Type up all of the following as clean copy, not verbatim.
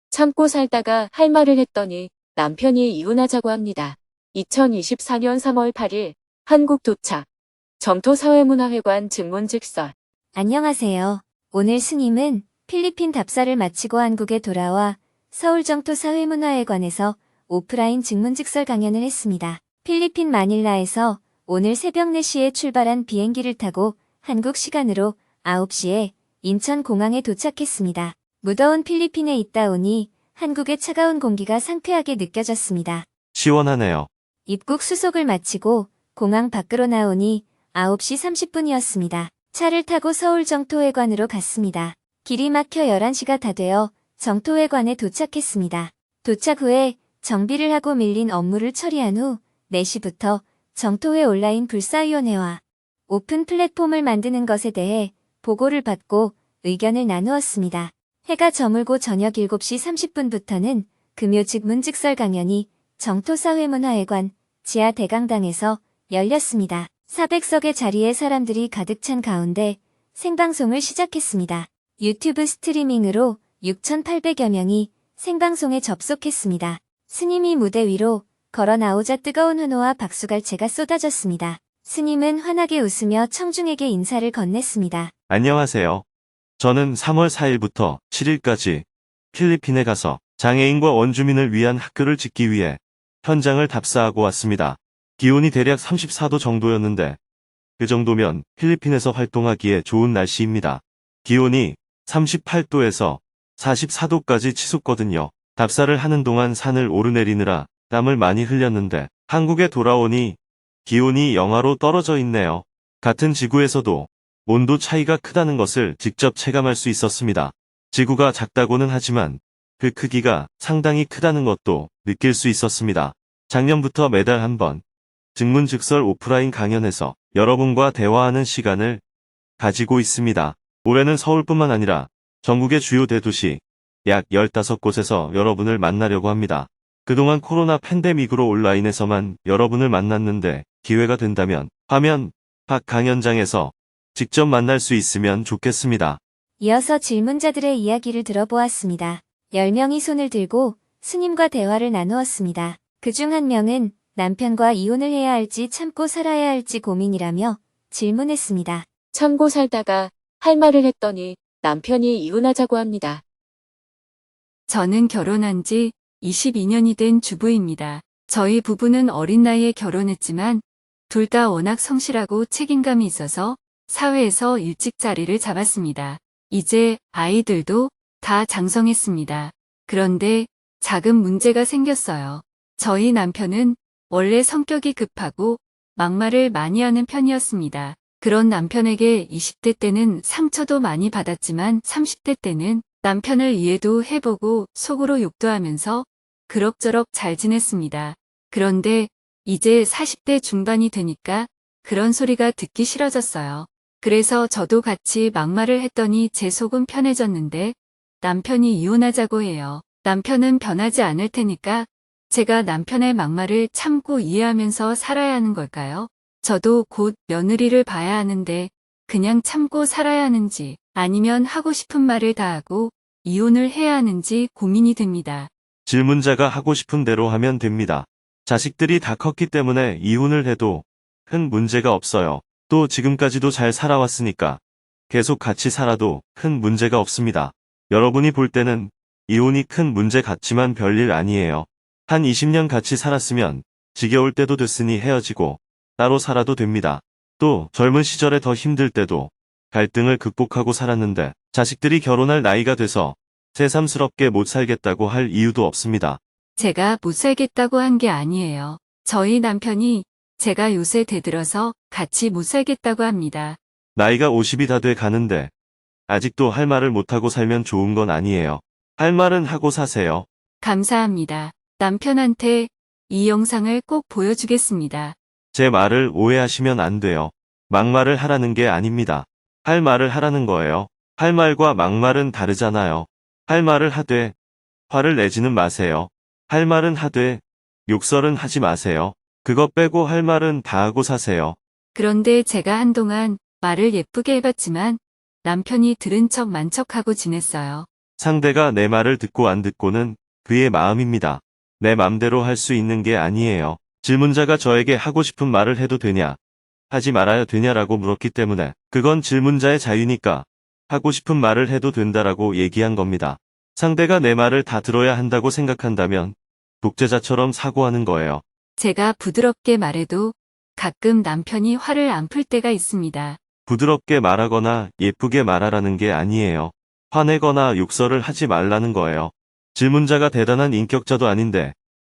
참고 살다가 할 말을 했더니 남편이 이혼하자고 합니다. 2024년 3월 8일 한국 도착. 정토사회문화회관 증문즉설. 안녕하세요. 오늘 스님은 필리핀 답사를 마치고 한국에 돌아와 서울 정토사회문화회관에서 오프라인 증문즉설 강연을 했습니다. 필리핀 마닐라에서 오늘 새벽 4시에 출발한 비행기를 타고 한국 시간으로 9시에 인천공항에 도착했습니다. 무더운 필리핀에 있다 오니 한국의 차가운 공기가 상쾌하게 느껴졌습니다. 시원하네요. 입국 수속을 마치고 공항 밖으로 나오니 9시 30분이었습니다. 차를 타고 서울 정토회관으로 갔습니다. 길이 막혀 11시가 다 되어 정토회관에 도착했습니다. 도착 후에 정비를 하고 밀린 업무를 처리한 후 4시부터 정토회 온라인 불사위원회와 오픈 플랫폼을 만드는 것에 대해 보고를 받고 의견을 나누었습니다. 해가 저물고 저녁 7시 30분부터는 금요직 문즉설 강연이 정토사회문화회관 지하 대강당에서 열렸습니다. 400석의 자리에 사람들이 가득 찬 가운데 생방송을 시작했습니다. 유튜브 스트리밍으로 6,800여 명이 생방송에 접속했습니다. 스님이 무대 위로 걸어 나오자 뜨거운 환호와 박수갈채가 쏟아졌습니다. 스님은 환하게 웃으며 청중에게 인사를 건넸습니다. 안녕하세요. 저는 3월 4일부터 7일까지 필리핀에 가서 장애인과 원주민을 위한 학교를 짓기 위해 현장을 답사하고 왔습니다. 기온이 대략 34도 정도였는데 그 정도면 필리핀에서 활동하기에 좋은 날씨입니다. 기온이 38도에서 44도까지 치솟거든요. 답사를 하는 동안 산을 오르내리느라 땀을 많이 흘렸는데 한국에 돌아오니 기온이 영하로 떨어져 있네요. 같은 지구에서도 온도 차이가 크다는 것을 직접 체감할 수 있었습니다. 지구가 작다고는 하지만 그 크기가 상당히 크다는 것도 느낄 수 있었습니다. 작년부터 매달 한 번 증문즉설 오프라인 강연에서 여러분과 대화하는 시간을 가지고 있습니다. 올해는 서울뿐만 아니라 전국의 주요 대도시 약 15곳에서 여러분을 만나려고 합니다. 그동안 코로나 팬데믹으로 온라인에서만 여러분을 만났는데 기회가 된다면 화면 밖 강연장에서 직접 만날 수 있으면 좋겠습니다. 이어서 질문자들의 이야기를 들어보았습니다. 10명이 손을 들고 스님과 대화를 나누었습니다. 그중 한 명은 남편과 이혼을 해야 할지 참고 살아야 할지 고민이라며 질문했습니다. 참고 살다가 할 말을 했더니 남편이 이혼하자고 합니다. 저는 결혼한 지 22년이 된 주부입니다. 저희 부부는 어린 나이에 결혼했지만 둘 다 워낙 성실하고 책임감이 있어서 사회에서 일찍 자리를 잡았습니다. 이제 아이들도 다 장성했습니다. 그런데 작은 문제가 생겼어요. 저희 남편은 원래 성격이 급하고 막말을 많이 하는 편이었습니다. 그런 남편에게 20대 때는 상처도 많이 받았지만 30대 때는 남편을 이해도 해보고 속으로 욕도 하면서 그럭저럭 잘 지냈습니다. 그런데 이제 40대 중반이 되니까 그런 소리가 듣기 싫어졌어요. 그래서 저도 같이 막말을 했더니 제 속은 편해졌는데 남편이 이혼하자고 해요. 남편은 변하지 않을 테니까 제가 남편의 막말을 참고 이해하면서 살아야 하는 걸까요? 저도 곧 며느리를 봐야 하는데 그냥 참고 살아야 하는지 아니면 하고 싶은 말을 다 하고 이혼을 해야 하는지 고민이 됩니다. 질문자가 하고 싶은 대로 하면 됩니다. 자식들이 다 컸기 때문에 이혼을 해도 큰 문제가 없어요. 또 지금까지도 잘 살아왔으니까 계속 같이 살아도 큰 문제가 없습니다. 여러분이 볼 때는 이혼이 큰 문제 같지만 별일 아니에요. 한 20년 같이 살았으면 지겨울 때도 됐으니 헤어지고 따로 살아도 됩니다. 또 젊은 시절에 더 힘들 때도 갈등을 극복하고 살았는데 자식들이 결혼할 나이가 돼서 새삼스럽게 못 살겠다고 할 이유도 없습니다. 제가 못 살겠다고 한 게 아니에요. 저희 남편이 제가 요새 대들어서 같이 못 살겠다고 합니다. 나이가 50이 다 돼 가는데 아직도 할 말을 못하고 살면 좋은 건 아니에요. 할 말은 하고 사세요. 감사합니다. 남편한테 이 영상을 꼭 보여주겠습니다. 제 말을 오해하시면 안 돼요. 막말을 하라는 게 아닙니다. 할 말을 하라는 거예요. 할 말과 막말은 다르잖아요. 할 말을 하되 화를 내지는 마세요. 할 말은 하되 욕설은 하지 마세요. 그거 빼고 할 말은 다 하고 사세요. 그런데 제가 한동안 말을 예쁘게 해봤지만 남편이 들은 척 만척하고 지냈어요. 상대가 내 말을 듣고 안 듣고는 그의 마음입니다. 내 맘대로 할 수 있는 게 아니에요. 질문자가 저에게 하고 싶은 말을 해도 되냐, 하지 말아야 되냐라고 물었기 때문에 그건 질문자의 자유니까 하고 싶은 말을 해도 된다라고 얘기한 겁니다. 상대가 내 말을 다 들어야 한다고 생각한다면 독재자처럼 사고하는 거예요. 제가 부드럽게 말해도 가끔 남편이 화를 안 풀 때가 있습니다. 부드럽게 말하거나 예쁘게 말하라는 게 아니에요. 화내거나 욕설을 하지 말라는 거예요. 질문자가 대단한 인격자도 아닌데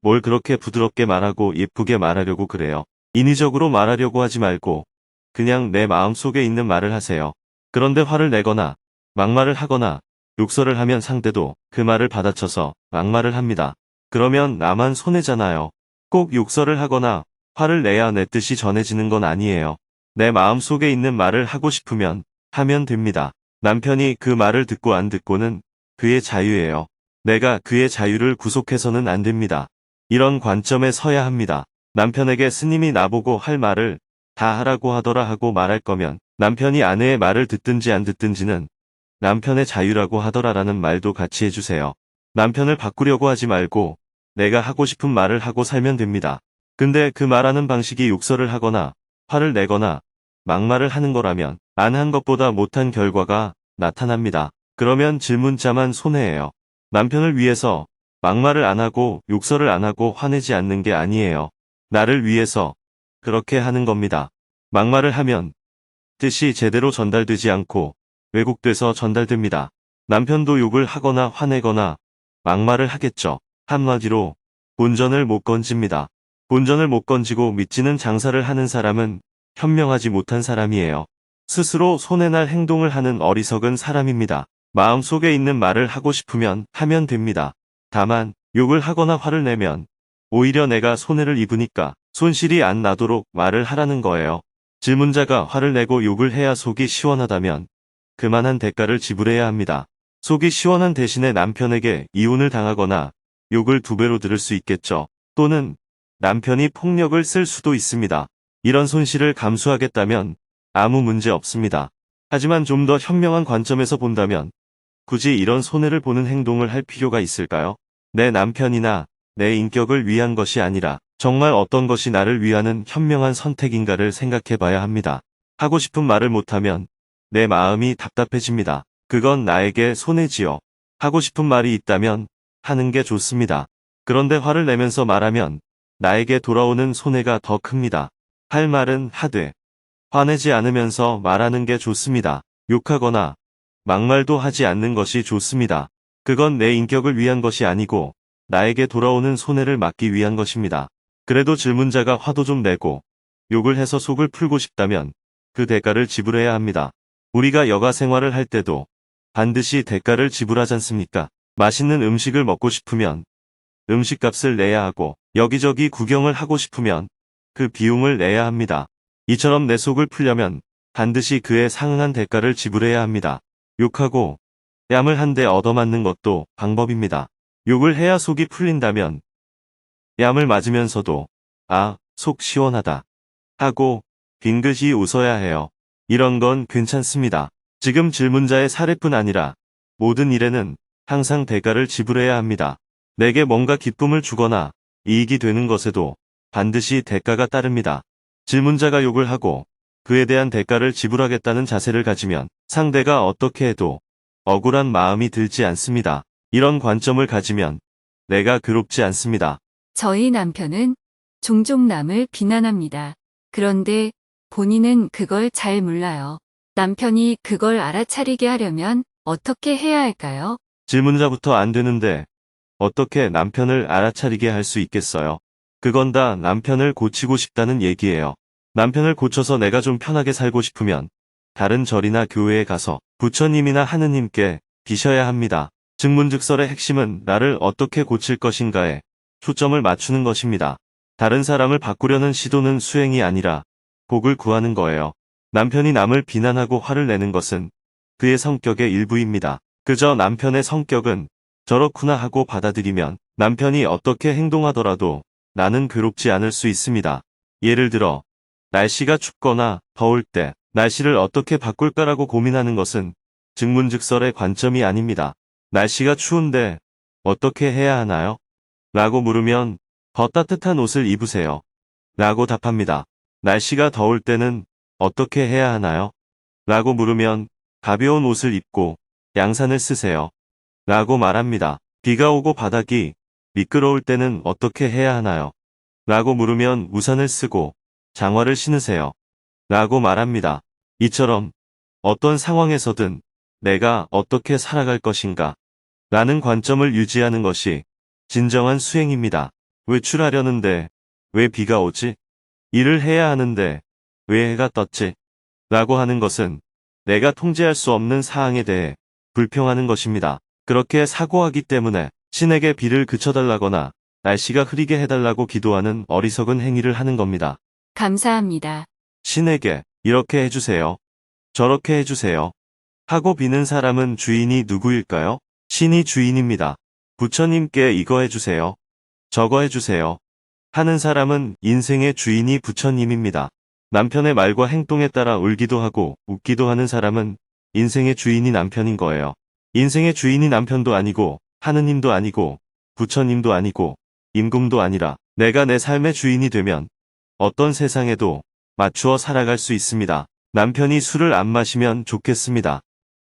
뭘 그렇게 부드럽게 말하고 예쁘게 말하려고 그래요. 인위적으로 말하려고 하지 말고 그냥 내 마음속에 있는 말을 하세요. 그런데 화를 내거나 막말을 하거나 욕설을 하면 상대도 그 말을 받아쳐서 막말을 합니다. 그러면 나만 손해잖아요. 꼭 욕설을 하거나 화를 내야 내 뜻이 전해지는 건 아니에요. 내 마음속에 있는 말을 하고 싶으면 하면 됩니다. 남편이 그 말을 듣고 안 듣고는 그의 자유예요. 내가 그의 자유를 구속해서는 안 됩니다. 이런 관점에 서야 합니다. 남편에게 스님이 나보고 할 말을 다 하라고 하더라 하고 말할 거면 남편이 아내의 말을 듣든지 안 듣든지는 남편의 자유라고 하더라라는 말도 같이 해주세요. 남편을 바꾸려고 하지 말고 내가 하고 싶은 말을 하고 살면 됩니다. 근데 그 말하는 방식이 욕설을 하거나 화를 내거나 막말을 하는 거라면 안 한 것보다 못한 결과가 나타납니다. 그러면 질문자만 손해예요. 남편을 위해서 막말을 안 하고 욕설을 안 하고 화내지 않는 게 아니에요. 나를 위해서 그렇게 하는 겁니다. 막말을 하면 뜻이 제대로 전달되지 않고 왜곡돼서 전달됩니다. 남편도 욕을 하거나 화내거나 막말을 하겠죠. 한마디로 본전을 못 건집니다. 본전을 못 건지고 믿지는 장사를 하는 사람은 현명하지 못한 사람이에요. 스스로 손해날 행동을 하는 어리석은 사람입니다. 마음속에 있는 말을 하고 싶으면 하면 됩니다. 다만 욕을 하거나 화를 내면 오히려 내가 손해를 입으니까 손실이 안 나도록 말을 하라는 거예요. 질문자가 화를 내고 욕을 해야 속이 시원하다면 그만한 대가를 지불해야 합니다. 속이 시원한 대신에 남편에게 이혼을 당하거나 욕을 2배로 들을 수 있겠죠. 또는 남편이 폭력을 쓸 수도 있습니다. 이런 손실을 감수하겠다면 아무 문제 없습니다. 하지만 좀 더 현명한 관점에서 본다면 굳이 이런 손해를 보는 행동을 할 필요가 있을까요? 내 남편이나 내 인격을 위한 것이 아니라 정말 어떤 것이 나를 위하는 현명한 선택인가를 생각해 봐야 합니다. 하고 싶은 말을 못하면 내 마음이 답답해집니다. 그건 나에게 손해지요. 하고 싶은 말이 있다면 하는 게 좋습니다. 그런데 화를 내면서 말하면 나에게 돌아오는 손해가 더 큽니다. 할 말은 하되 화내지 않으면서 말하는 게 좋습니다. 욕하거나 막말도 하지 않는 것이 좋습니다. 그건 내 인격을 위한 것이 아니고 나에게 돌아오는 손해를 막기 위한 것입니다. 그래도 질문자가 화도 좀 내고 욕을 해서 속을 풀고 싶다면 그 대가를 지불해야 합니다. 우리가 여가 생활을 할 때도 반드시 대가를 지불하지 않습니까? 맛있는 음식을 먹고 싶으면 음식값을 내야 하고 여기저기 구경을 하고 싶으면 그 비용을 내야 합니다. 이처럼 내 속을 풀려면 반드시 그에 상응한 대가를 지불해야 합니다. 욕하고 뺨을 한 대 얻어맞는 것도 방법입니다. 욕을 해야 속이 풀린다면 뺨을 맞으면서도 아, 속 시원하다 하고 빙긋이 웃어야 해요. 이런 건 괜찮습니다. 지금 질문자의 사례뿐 아니라 모든 일에는 항상 대가를 지불해야 합니다. 내게 뭔가 기쁨을 주거나 이익이 되는 것에도 반드시 대가가 따릅니다. 질문자가 욕을 하고 그에 대한 대가를 지불하겠다는 자세를 가지면 상대가 어떻게 해도 억울한 마음이 들지 않습니다. 이런 관점을 가지면 내가 괴롭지 않습니다. 저희 남편은 종종 남을 비난합니다. 그런데 본인은 그걸 잘 몰라요. 남편이 그걸 알아차리게 하려면 어떻게 해야 할까요? 질문자부터 안 되는데 어떻게 남편을 알아차리게 할 수 있겠어요? 그건 다 남편을 고치고 싶다는 얘기예요. 남편을 고쳐서 내가 좀 편하게 살고 싶으면 다른 절이나 교회에 가서 부처님이나 하느님께 비셔야 합니다. 증문즉설의 핵심은 나를 어떻게 고칠 것인가에 초점을 맞추는 것입니다. 다른 사람을 바꾸려는 시도는 수행이 아니라 복을 구하는 거예요. 남편이 남을 비난하고 화를 내는 것은 그의 성격의 일부입니다. 그저 남편의 성격은 저렇구나 하고 받아들이면 남편이 어떻게 행동하더라도 나는 괴롭지 않을 수 있습니다. 예를 들어, 날씨가 춥거나 더울 때 날씨를 어떻게 바꿀까라고 고민하는 것은 즉문즉설의 관점이 아닙니다. 날씨가 추운데 어떻게 해야 하나요? 라고 물으면 더 따뜻한 옷을 입으세요. 라고 답합니다. 날씨가 더울 때는 어떻게 해야 하나요? 라고 물으면 가벼운 옷을 입고 양산을 쓰세요. 라고 말합니다. 비가 오고 바닥이 미끄러울 때는 어떻게 해야 하나요? 라고 물으면 우산을 쓰고 장화를 신으세요. 라고 말합니다. 이처럼 어떤 상황에서든 내가 어떻게 살아갈 것인가 라는 관점을 유지하는 것이 진정한 수행입니다. 외출하려는데 왜 비가 오지? 일을 해야 하는데 왜 해가 떴지? 라고 하는 것은 내가 통제할 수 없는 사항에 대해 불평하는 것입니다. 그렇게 사고하기 때문에 신에게 비를 그쳐달라거나 날씨가 흐리게 해달라고 기도하는 어리석은 행위를 하는 겁니다. 감사합니다. 신에게 이렇게 해주세요. 저렇게 해주세요. 하고 비는 사람은 주인이 누구일까요? 신이 주인입니다. 부처님께 이거 해주세요. 저거 해주세요. 하는 사람은 인생의 주인이 부처님입니다. 남편의 말과 행동에 따라 울기도 하고 웃기도 하는 사람은 인생의 주인이 남편인 거예요. 인생의 주인이 남편도 아니고 하느님도 아니고 부처님도 아니고 임금도 아니라 내가 내 삶의 주인이 되면 어떤 세상에도 맞추어 살아갈 수 있습니다. 남편이 술을 안 마시면 좋겠습니다.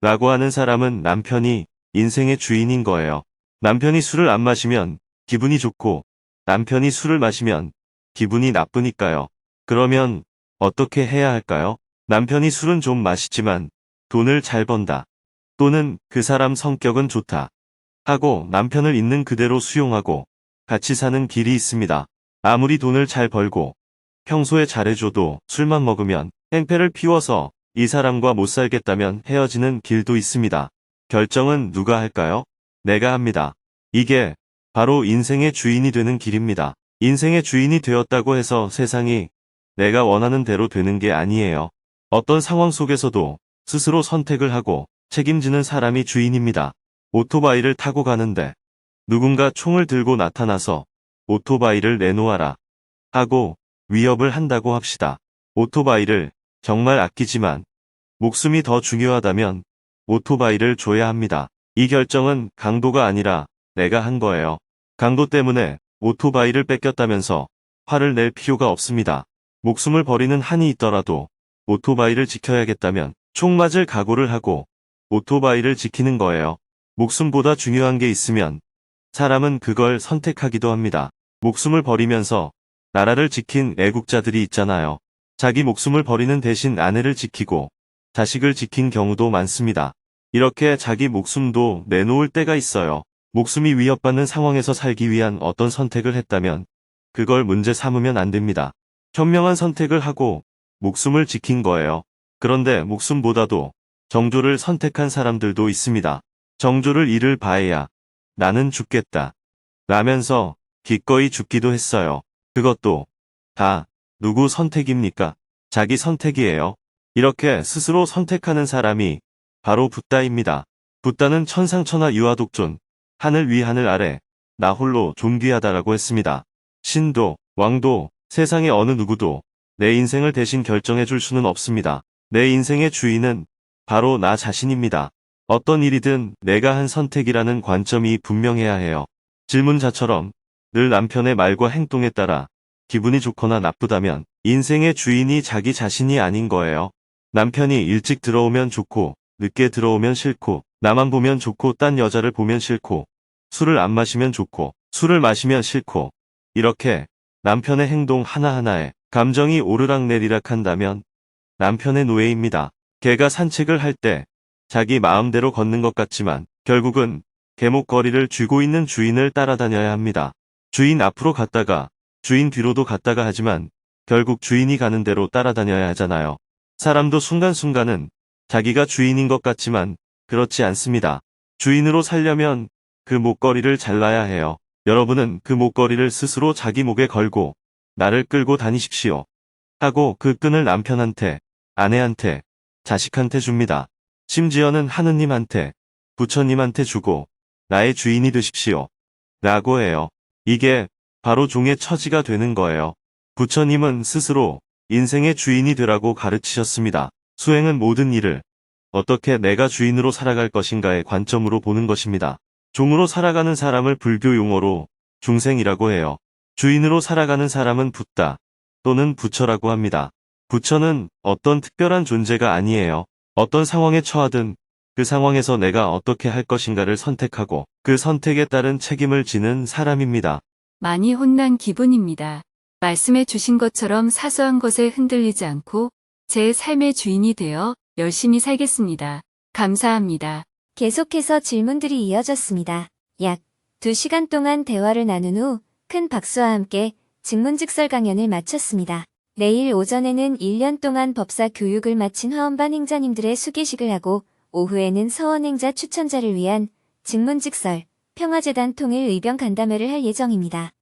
라고 하는 사람은 남편이 인생의 주인인 거예요. 남편이 술을 안 마시면 기분이 좋고 남편이 술을 마시면 기분이 나쁘니까요. 그러면 어떻게 해야 할까요? 남편이 술은 좀 마시지만 돈을 잘 번다. 또는 그 사람 성격은 좋다. 하고 남편을 있는 그대로 수용하고 같이 사는 길이 있습니다. 아무리 돈을 잘 벌고 평소에 잘해줘도 술만 먹으면 행패를 피워서 이 사람과 못 살겠다면 헤어지는 길도 있습니다. 결정은 누가 할까요? 내가 합니다. 이게 바로 인생의 주인이 되는 길입니다. 인생의 주인이 되었다고 해서 세상이 내가 원하는 대로 되는 게 아니에요. 어떤 상황 속에서도 스스로 선택을 하고 책임지는 사람이 주인입니다. 오토바이를 타고 가는데 누군가 총을 들고 나타나서 오토바이를 내놓아라 하고 위협을 한다고 합시다. 오토바이를 정말 아끼지만 목숨이 더 중요하다면 오토바이를 줘야 합니다. 이 결정은 강도가 아니라 내가 한 거예요. 강도 때문에 오토바이를 뺏겼다면서 화를 낼 필요가 없습니다. 목숨을 버리는 한이 있더라도 오토바이를 지켜야겠다면 총 맞을 각오를 하고 오토바이를 지키는 거예요. 목숨보다 중요한 게 있으면 사람은 그걸 선택하기도 합니다. 목숨을 버리면서 나라를 지킨 애국자들이 있잖아요. 자기 목숨을 버리는 대신 아내를 지키고 자식을 지킨 경우도 많습니다. 이렇게 자기 목숨도 내놓을 때가 있어요. 목숨이 위협받는 상황에서 살기 위한 어떤 선택을 했다면 그걸 문제 삼으면 안 됩니다. 현명한 선택을 하고 목숨을 지킨 거예요. 그런데 목숨보다도 정조를 선택한 사람들도 있습니다. 정조를 잃을 바에야 나는 죽겠다 라면서 기꺼이 죽기도 했어요. 그것도 다 누구 선택입니까? 자기 선택이에요. 이렇게 스스로 선택하는 사람이 바로 붓다입니다. 붓다는 천상천하 유아독존, 하늘 위 하늘 아래, 나 홀로 존귀하다라고 했습니다. 신도, 왕도, 세상의 어느 누구도 내 인생을 대신 결정해 줄 수는 없습니다. 내 인생의 주인은 바로 나 자신입니다. 어떤 일이든 내가 한 선택이라는 관점이 분명해야 해요. 질문자처럼 늘 남편의 말과 행동에 따라 기분이 좋거나 나쁘다면 인생의 주인이 자기 자신이 아닌 거예요. 남편이 일찍 들어오면 좋고 늦게 들어오면 싫고 나만 보면 좋고 딴 여자를 보면 싫고 술을 안 마시면 좋고 술을 마시면 싫고 이렇게 남편의 행동 하나하나에 감정이 오르락내리락 한다면 남편의 노예입니다. 개가 산책을 할 때 자기 마음대로 걷는 것 같지만 결국은 개목걸이를 쥐고 있는 주인을 따라다녀야 합니다. 주인 앞으로 갔다가 주인 뒤로도 갔다가 하지만 결국 주인이 가는 대로 따라다녀야 하잖아요. 사람도 순간순간은 자기가 주인인 것 같지만 그렇지 않습니다. 주인으로 살려면 그 목걸이를 잘라야 해요. 여러분은 그 목걸이를 스스로 자기 목에 걸고 나를 끌고 다니십시오. 하고 그 끈을 남편한테, 아내한테, 자식한테 줍니다. 심지어는 하느님한테, 부처님한테 주고 나의 주인이 되십시오. 라고 해요. 이게 바로 종의 처지가 되는 거예요. 부처님은 스스로 인생의 주인이 되라고 가르치셨습니다. 수행은 모든 일을 어떻게 내가 주인으로 살아갈 것인가의 관점으로 보는 것입니다. 종으로 살아가는 사람을 불교 용어로 중생이라고 해요. 주인으로 살아가는 사람은 붓다 또는 부처라고 합니다. 부처는 어떤 특별한 존재가 아니에요. 어떤 상황에 처하든 그 상황에서 내가 어떻게 할 것인가를 선택하고 그 선택에 따른 책임을 지는 사람입니다. 많이 혼난 기분입니다. 말씀해 주신 것처럼 사소한 것에 흔들리지 않고 제 삶의 주인이 되어 열심히 살겠습니다. 감사합니다. 계속해서 질문들이 이어졌습니다. 약 2시간 동안 대화를 나눈 후 큰 박수와 함께 직문직설 강연을 마쳤습니다. 내일 오전에는 1년 동안 법사 교육을 마친 화엄반 행자님들의 수계식을 하고 오후에는 서원행자 추천자를 위한 직문직설 평화재단 통일 의병 간담회를 할 예정입니다.